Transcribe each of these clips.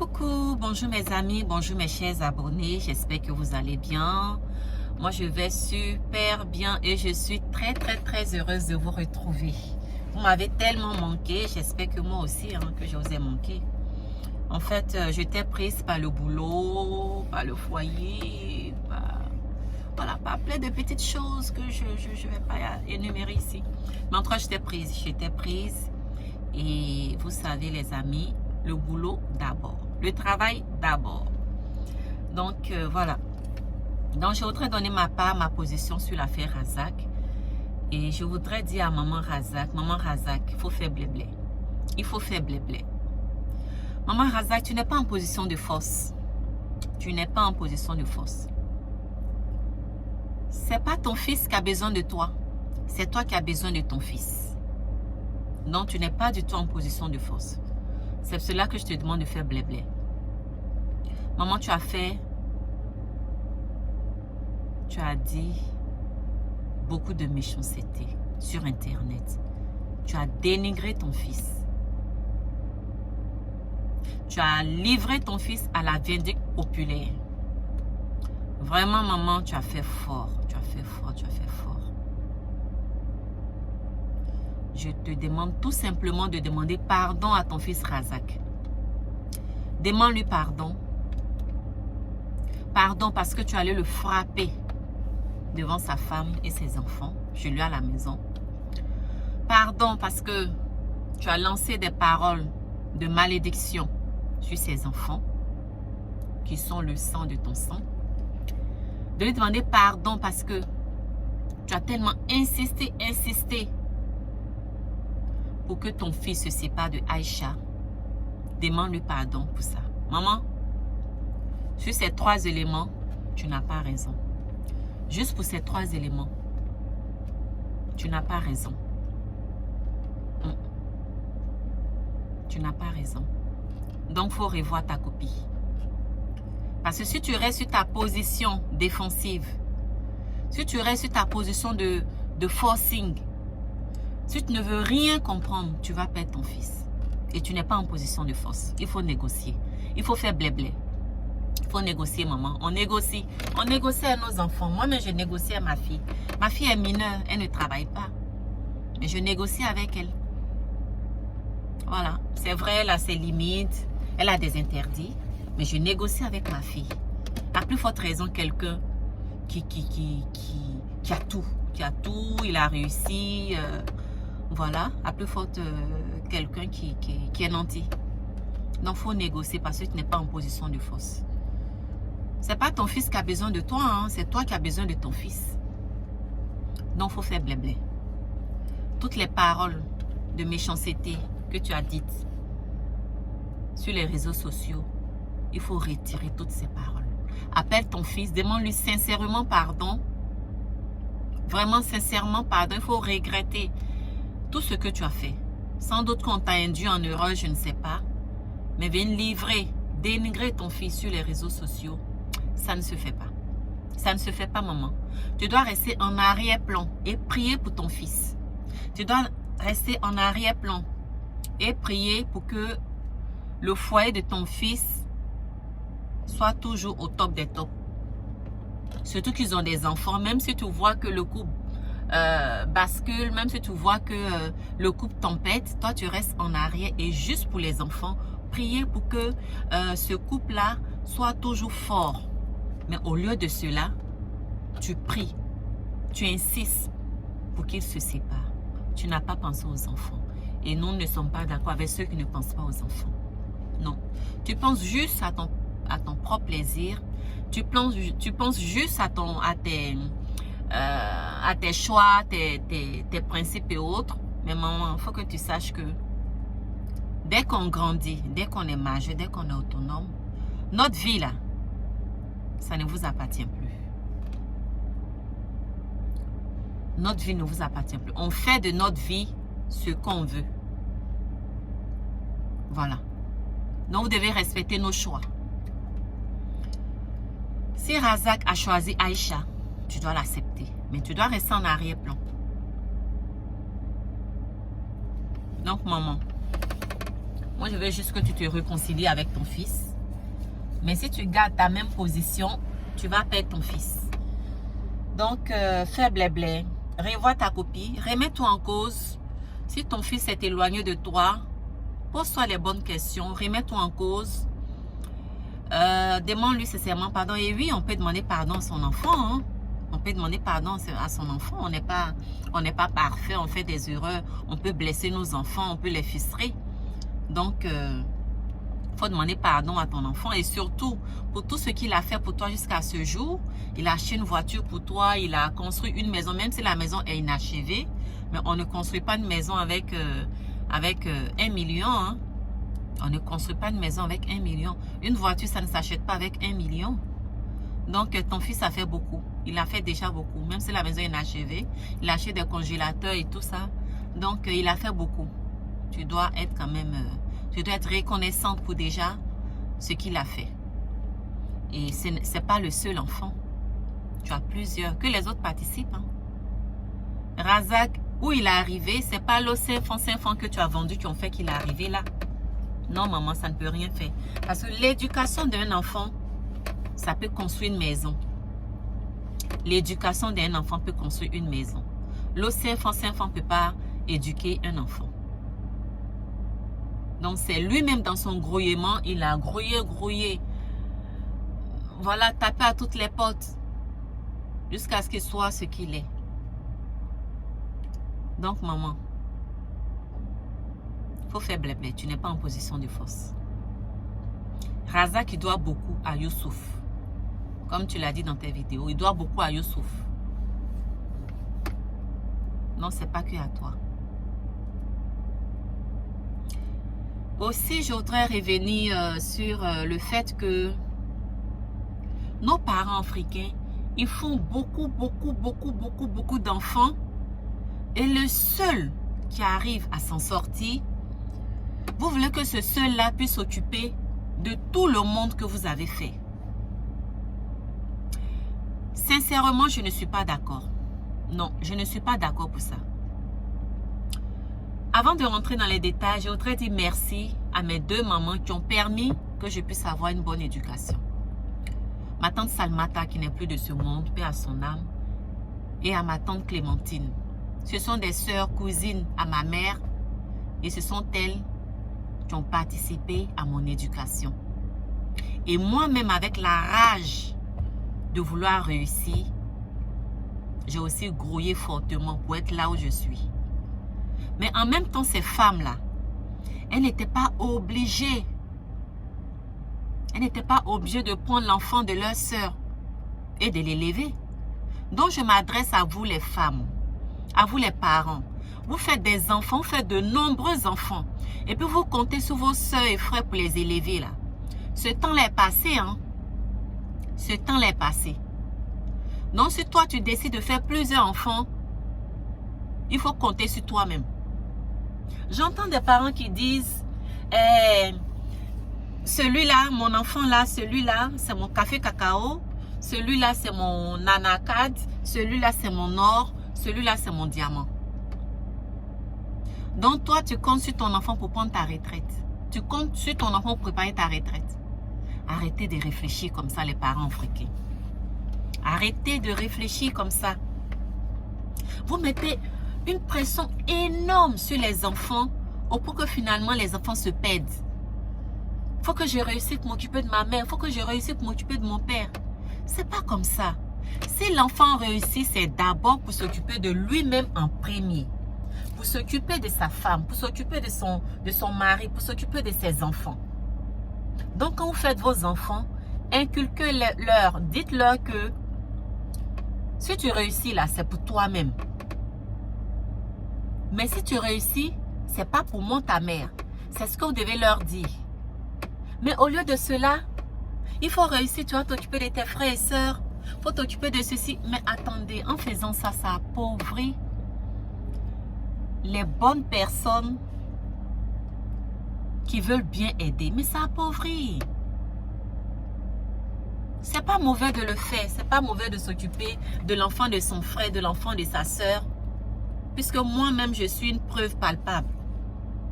Coucou, bonjour mes amis, bonjour mes chers abonnés, j'espère que vous allez bien. Moi je vais super bien et je suis très heureuse de vous retrouver. Vous m'avez tellement manqué, j'espère que moi aussi, que je vous ai manqué. En fait, j'étais prise par le boulot, par le foyer, par plein de petites choses que je ne vais pas énumérer ici. Mais en tout cas, j'étais prise et vous savez les amis, le boulot d'abord. Le travail d'abord. Donc, voilà. Donc, je voudrais donner ma position sur l'affaire Razak. Et je voudrais dire à Maman Razak, il faut faire blé-blé. Il faut faire blé-blé. Maman Razak, tu n'es pas en position de force. Tu n'es pas en position de force. C'est pas ton fils qui a besoin de toi. C'est toi qui as besoin de ton fils. Donc, tu n'es pas du tout en position de force. C'est pour cela que je te demande de faire blé-blé. Maman, tu as dit beaucoup de méchanceté sur Internet. Tu as dénigré ton fils. Tu as livré ton fils à la vindicte populaire. Vraiment, maman, tu as fait fort. Tu as fait fort. Je te demande tout simplement de demander pardon à ton fils Razak. Demande-lui pardon. Pardon parce que tu allais le frapper devant sa femme et ses enfants, chez lui à la maison. Pardon parce que tu as lancé des paroles de malédiction sur ses enfants, qui sont le sang de ton sang. De lui demander pardon parce que tu as tellement insisté pour que ton fils se sépare de Aïcha. Demande-lui pardon pour ça. Maman, sur ces 3 éléments, tu n'as pas raison. Juste pour ces 3 éléments, tu n'as pas raison. Tu n'as pas raison. Donc, il faut revoir ta copie. Parce que si tu restes sur ta position défensive, si tu restes sur ta position de forcing, si tu ne veux rien comprendre, tu vas perdre ton fils. Et tu n'es pas en position de force. Il faut négocier. Il faut faire blé-blé. Il faut négocier, maman. On négocie. On négocie à nos enfants. Moi-même, je négocie à ma fille. Ma fille est mineure. Elle ne travaille pas. Mais je négocie avec elle. Voilà. C'est vrai, elle a ses limites. Elle a des interdits. Mais je négocie avec ma fille. À plus forte raison, quelqu'un qui a tout. Qui a tout. Il a réussi. Voilà. À plus forte quelqu'un qui est nanti. Donc, il faut négocier parce que tu n'es pas en position de force. C'est pas ton fils qui a besoin de toi, c'est toi qui as besoin de ton fils. Donc, il faut faire blé-blé. Toutes les paroles de méchanceté que tu as dites sur les réseaux sociaux, il faut retirer toutes ces paroles. Appelle ton fils, demande-lui sincèrement pardon. Vraiment sincèrement pardon. Il faut regretter tout ce que tu as fait. Sans doute qu'on t'a induit en erreur, je ne sais pas. Mais venir dénigrer ton fils sur les réseaux sociaux, ça ne se fait pas. Ça ne se fait pas, maman. Tu dois rester en arrière-plan et prier pour ton fils. Tu dois rester en arrière-plan et prier pour que le foyer de ton fils soit toujours au top des tops. Surtout qu'ils ont des enfants, même si tu vois que le couple bascule, même si tu vois que le couple tempête, toi tu restes en arrière et juste pour les enfants, prier pour que ce couple-là soit toujours fort. Mais au lieu de cela, tu pries, tu insistes pour qu'ils se séparent. Tu n'as pas pensé aux enfants. Et nous ne sommes pas d'accord avec ceux qui ne pensent pas aux enfants. Non. Tu penses juste à ton propre plaisir. Tu penses juste à tes choix, tes principes et autres. Mais maman, il faut que tu saches que dès qu'on grandit, dès qu'on est majeur, dès qu'on est autonome, notre vie là, ça ne vous appartient plus. Notre vie ne vous appartient plus. On fait de notre vie ce qu'on veut. Voilà. Donc, vous devez respecter nos choix. Si Razak a choisi Aïcha, tu dois l'accepter. Mais tu dois rester en arrière-plan. Donc, maman, moi, je veux juste que tu te réconcilies avec ton fils. Mais si tu gardes ta même position, tu vas perdre ton fils. Donc, fais blé-blé. Revois ta copie. Remets-toi en cause. Si ton fils est éloigné de toi, pose-toi les bonnes questions. Remets-toi en cause. Demande-lui sincèrement pardon. Et oui, on peut demander pardon à son enfant. Hein. On peut demander pardon à son enfant. On n'est pas parfait. On fait des erreurs. On peut blesser nos enfants. On peut les frustrer. Donc, faut demander pardon à ton enfant. Et surtout, pour tout ce qu'il a fait pour toi jusqu'à ce jour, il a acheté une voiture pour toi. Il a construit une maison. Même si la maison est inachevée. Mais on ne construit pas une maison avec 1 million. Hein. On ne construit pas une maison avec 1 million. Une voiture, ça ne s'achète pas avec 1 million. Donc, ton fils a fait beaucoup. Il a fait déjà beaucoup. Même si la maison est inachevée, il a acheté des congélateurs et tout ça. Donc, il a fait beaucoup. Tu dois être quand même... tu dois être reconnaissante pour déjà ce qu'il a fait. Et ce n'est pas le seul enfant. Tu as plusieurs. Que les autres participent. Hein. Razak, où il est arrivé, ce n'est pas l'eau 5 enfants que tu as vendu qui ont fait qu'il est arrivé là. Non, maman, ça ne peut rien faire. Parce que l'éducation d'un enfant, ça peut construire une maison. L'éducation d'un enfant peut construire une maison. L'océan ne peut pas éduquer un enfant. Donc, c'est lui-même dans son grouillement, il a grouillé. Voilà, tapé à toutes les portes. Jusqu'à ce qu'il soit ce qu'il est. Donc, maman, il faut faire blé-blé. Tu n'es pas en position de force. Razak, il doit beaucoup à Youssouf. Comme tu l'as dit dans tes vidéos, il doit beaucoup à Youssouf. Non, ce n'est pas que à toi. Aussi, je voudrais revenir sur le fait que nos parents africains, ils font beaucoup d'enfants. Et le seul qui arrive à s'en sortir, vous voulez que ce seul-là puisse s'occuper de tout le monde que vous avez fait. Sincèrement, je ne suis pas d'accord. Non, je ne suis pas d'accord pour ça. Avant de rentrer dans les détails, je voudrais dire merci à mes 2 mamans qui ont permis que je puisse avoir une bonne éducation. Ma tante Salmata, qui n'est plus de ce monde, paix à son âme, et à ma tante Clémentine. Ce sont des sœurs, cousines à ma mère, et ce sont elles qui ont participé à mon éducation. Et moi-même, avec la rage de vouloir réussir, j'ai aussi grouillé fortement pour être là où je suis. Mais en même temps, ces femmes-là, elles n'étaient pas obligées. Elles n'étaient pas obligées de prendre l'enfant de leur sœur et de l'élever. Donc, je m'adresse à vous les femmes, à vous les parents. Vous faites des enfants, vous faites de nombreux enfants. Et puis, vous comptez sur vos sœurs et frères pour les élever, là. Ce temps-là est passé, hein. Ce temps-là est passé. Donc, si toi, tu décides de faire plusieurs enfants, il faut compter sur toi-même. J'entends des parents qui disent, celui-là, mon enfant là, celui-là, c'est mon café cacao, celui-là, c'est mon nanacade, celui-là, c'est mon or, celui-là, c'est mon diamant. Donc, toi, tu comptes sur ton enfant pour prendre ta retraite. Tu comptes sur ton enfant pour préparer ta retraite. Arrêtez de réfléchir comme ça, les parents africains. Arrêtez de réfléchir comme ça. Vous mettez une pression énorme sur les enfants pour que finalement les enfants se perdent. Il faut que je réussisse pour m'occuper de ma mère. Il faut que je réussisse pour m'occuper de mon père. C'est pas comme ça. Si l'enfant réussit, c'est d'abord pour s'occuper de lui-même en premier. Pour s'occuper de sa femme, pour s'occuper de son mari, pour s'occuper de ses enfants. Donc quand vous faites vos enfants, inculquez-leur, dites-leur que si tu réussis là, c'est pour toi-même. Mais si tu réussis, c'est pas pour moi ta mère. C'est ce que vous devez leur dire. Mais au lieu de cela, il faut réussir, tu vas t'occuper de tes frères et sœurs. Il faut t'occuper de ceci. Mais attendez, en faisant ça, ça appauvrit les bonnes personnes qui veulent bien aider. Mais ça appauvrit. C'est pas mauvais de le faire. C'est pas mauvais de s'occuper de l'enfant de son frère, de l'enfant de sa sœur. Puisque moi-même, je suis une preuve palpable.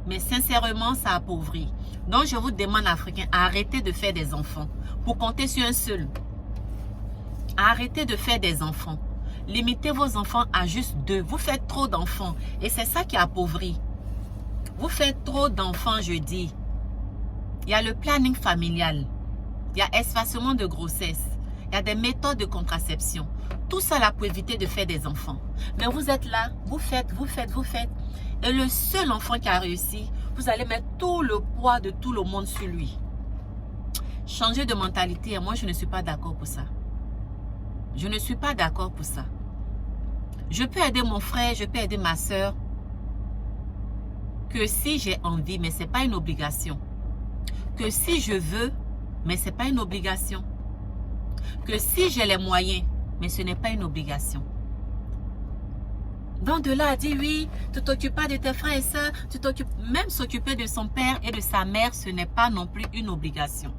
Mais sincèrement, ça appauvrit. Donc, je vous demande, Africains, arrêtez de faire des enfants pour compter sur un seul. Arrêtez de faire des enfants. Limitez vos enfants à juste 2. Vous faites trop d'enfants et c'est ça qui appauvrit. Vous faites trop d'enfants, je dis. Il y a le planning familial. Il y a espacement de grossesse. Il y a des méthodes de contraception. Tout ça là pour éviter de faire des enfants. Mais vous êtes là, vous faites. Et le seul enfant qui a réussi, vous allez mettre tout le poids de tout le monde sur lui. Changer de mentalité, moi je ne suis pas d'accord pour ça. Je ne suis pas d'accord pour ça. Je peux aider mon frère, je peux aider ma soeur. Que si j'ai envie, mais ce n'est pas une obligation. Que si je veux, mais ce n'est pas une obligation. Que si j'ai les moyens, mais ce n'est pas une obligation. Donc de là à dire oui, tu t'occupes pas de tes frères et sœurs, tu t'occupes, même s'occuper de son père et de sa mère, ce n'est pas non plus une obligation.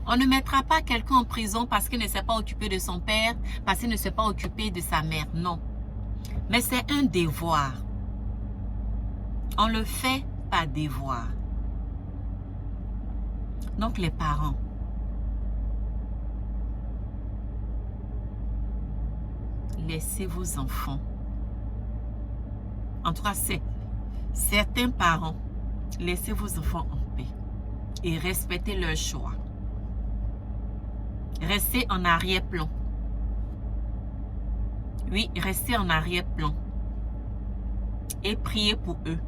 On ne mettra pas quelqu'un en prison parce qu'il ne s'est pas occupé de son père, parce qu'il ne s'est pas occupé de sa mère, non. Mais c'est un devoir. On le fait par devoir. Donc les parents, laissez vos enfants. En tout cas, c'est certains parents, laissez vos enfants en paix et respectez leur choix. Restez en arrière-plan. Oui, restez en arrière-plan et priez pour eux.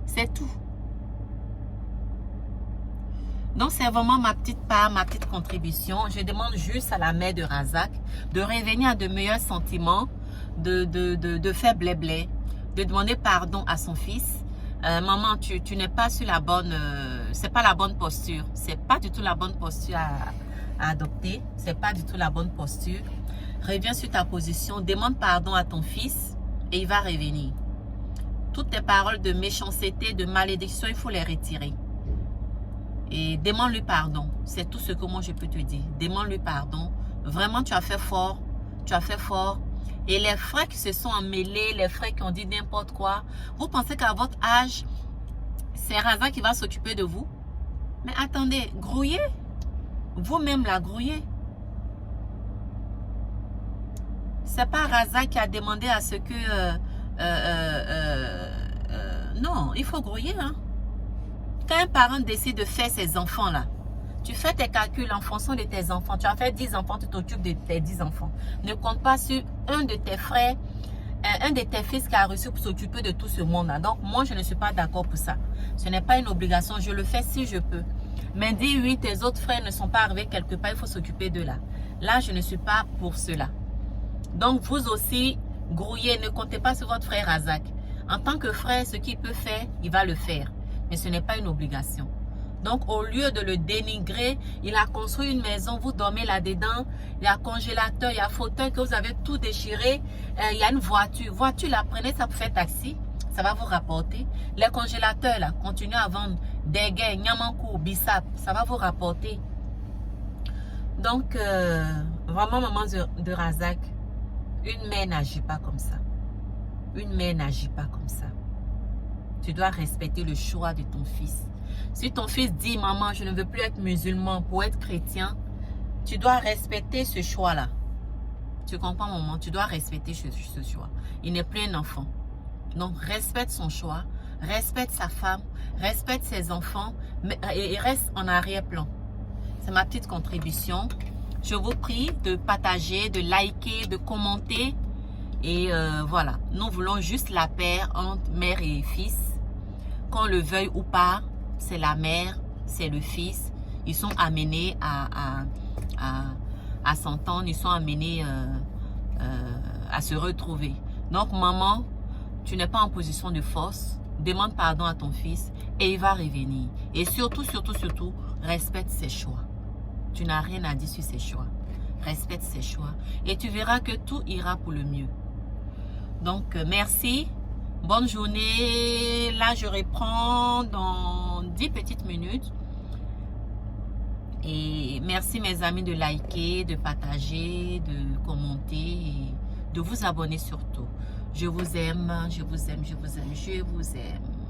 C'est tout. Donc, c'est vraiment ma petite part, ma petite contribution. Je demande juste à la mère de Razak de revenir à de meilleurs sentiments, de faire blé-blé, de demander pardon à son fils. Maman, tu n'es pas sur la bonne... c'est pas la bonne posture. C'est pas du tout la bonne posture à adopter. C'est pas du tout la bonne posture. Reviens sur ta position. Demande pardon à ton fils et il va revenir. Toutes tes paroles de méchanceté, de malédiction, il faut les retirer. Et demande-lui pardon. C'est tout ce que moi je peux te dire. Demande-lui pardon. Vraiment, tu as fait fort. Tu as fait fort. Et les frères qui se sont emmêlés, les frères qui ont dit n'importe quoi, vous pensez qu'à votre âge, c'est Razak qui va s'occuper de vous? Mais attendez, grouillez. Vous-même la grouillez. C'est pas Razak qui a demandé à ce que... non, il faut grouiller. Hein. Quand un parent décide de faire ses enfants-là, tu fais tes calculs en fonction de tes enfants. Tu as fait 10 enfants, tu t'occupes de tes 10 enfants. Ne compte pas sur un de tes frères, un de tes fils qui a reçu pour s'occuper de tout ce monde-là. Donc, moi, je ne suis pas d'accord pour ça. Ce n'est pas une obligation. Je le fais si je peux. Mais dis oui, tes autres frères ne sont pas arrivés quelque part, il faut s'occuper d'eux là. Là, je ne suis pas pour cela. Donc, vous aussi, grouillez, ne comptez pas sur votre frère Razak. En tant que frère, ce qu'il peut faire, il va le faire. Mais ce n'est pas une obligation. Donc, au lieu de le dénigrer, il a construit une maison, vous dormez là-dedans, il y a congélateur, il y a fauteuil que vous avez tout déchiré, il y a une voiture. Voiture, la prenez, ça vous fait taxi, ça va vous rapporter. Les congélateurs, là, continuez à vendre des gains, Nyamankou, Bissap, ça va vous rapporter. Donc, vraiment, maman de Razak, une mère n'agit pas comme ça. Une mère n'agit pas comme ça. Tu dois respecter le choix de ton fils. Si ton fils dit, maman, je ne veux plus être musulman pour être chrétien, tu dois respecter ce choix-là. Tu comprends, maman? Tu dois respecter ce choix. Il n'est plus un enfant. Donc, respecte son choix, respecte sa femme, respecte ses enfants et reste en arrière-plan. C'est ma petite contribution. Je vous prie de partager, de liker, de commenter. Et voilà, nous voulons juste la paix entre mère et fils. Qu'on le veuille ou pas, c'est la mère, c'est le fils. Ils sont amenés à s'entendre, ils sont amenés à se retrouver. Donc maman, tu n'es pas en position de force. Demande pardon à ton fils et il va revenir. Et surtout, respecte ses choix. Tu n'as rien à dire sur ses choix. Respecte ses choix. Et tu verras que tout ira pour le mieux. Donc, merci. Bonne journée. Là, je reprends dans 10 petites minutes. Et merci mes amis de liker, de partager, de commenter et de vous abonner surtout. Je vous aime, je vous aime, je vous aime, je vous aime.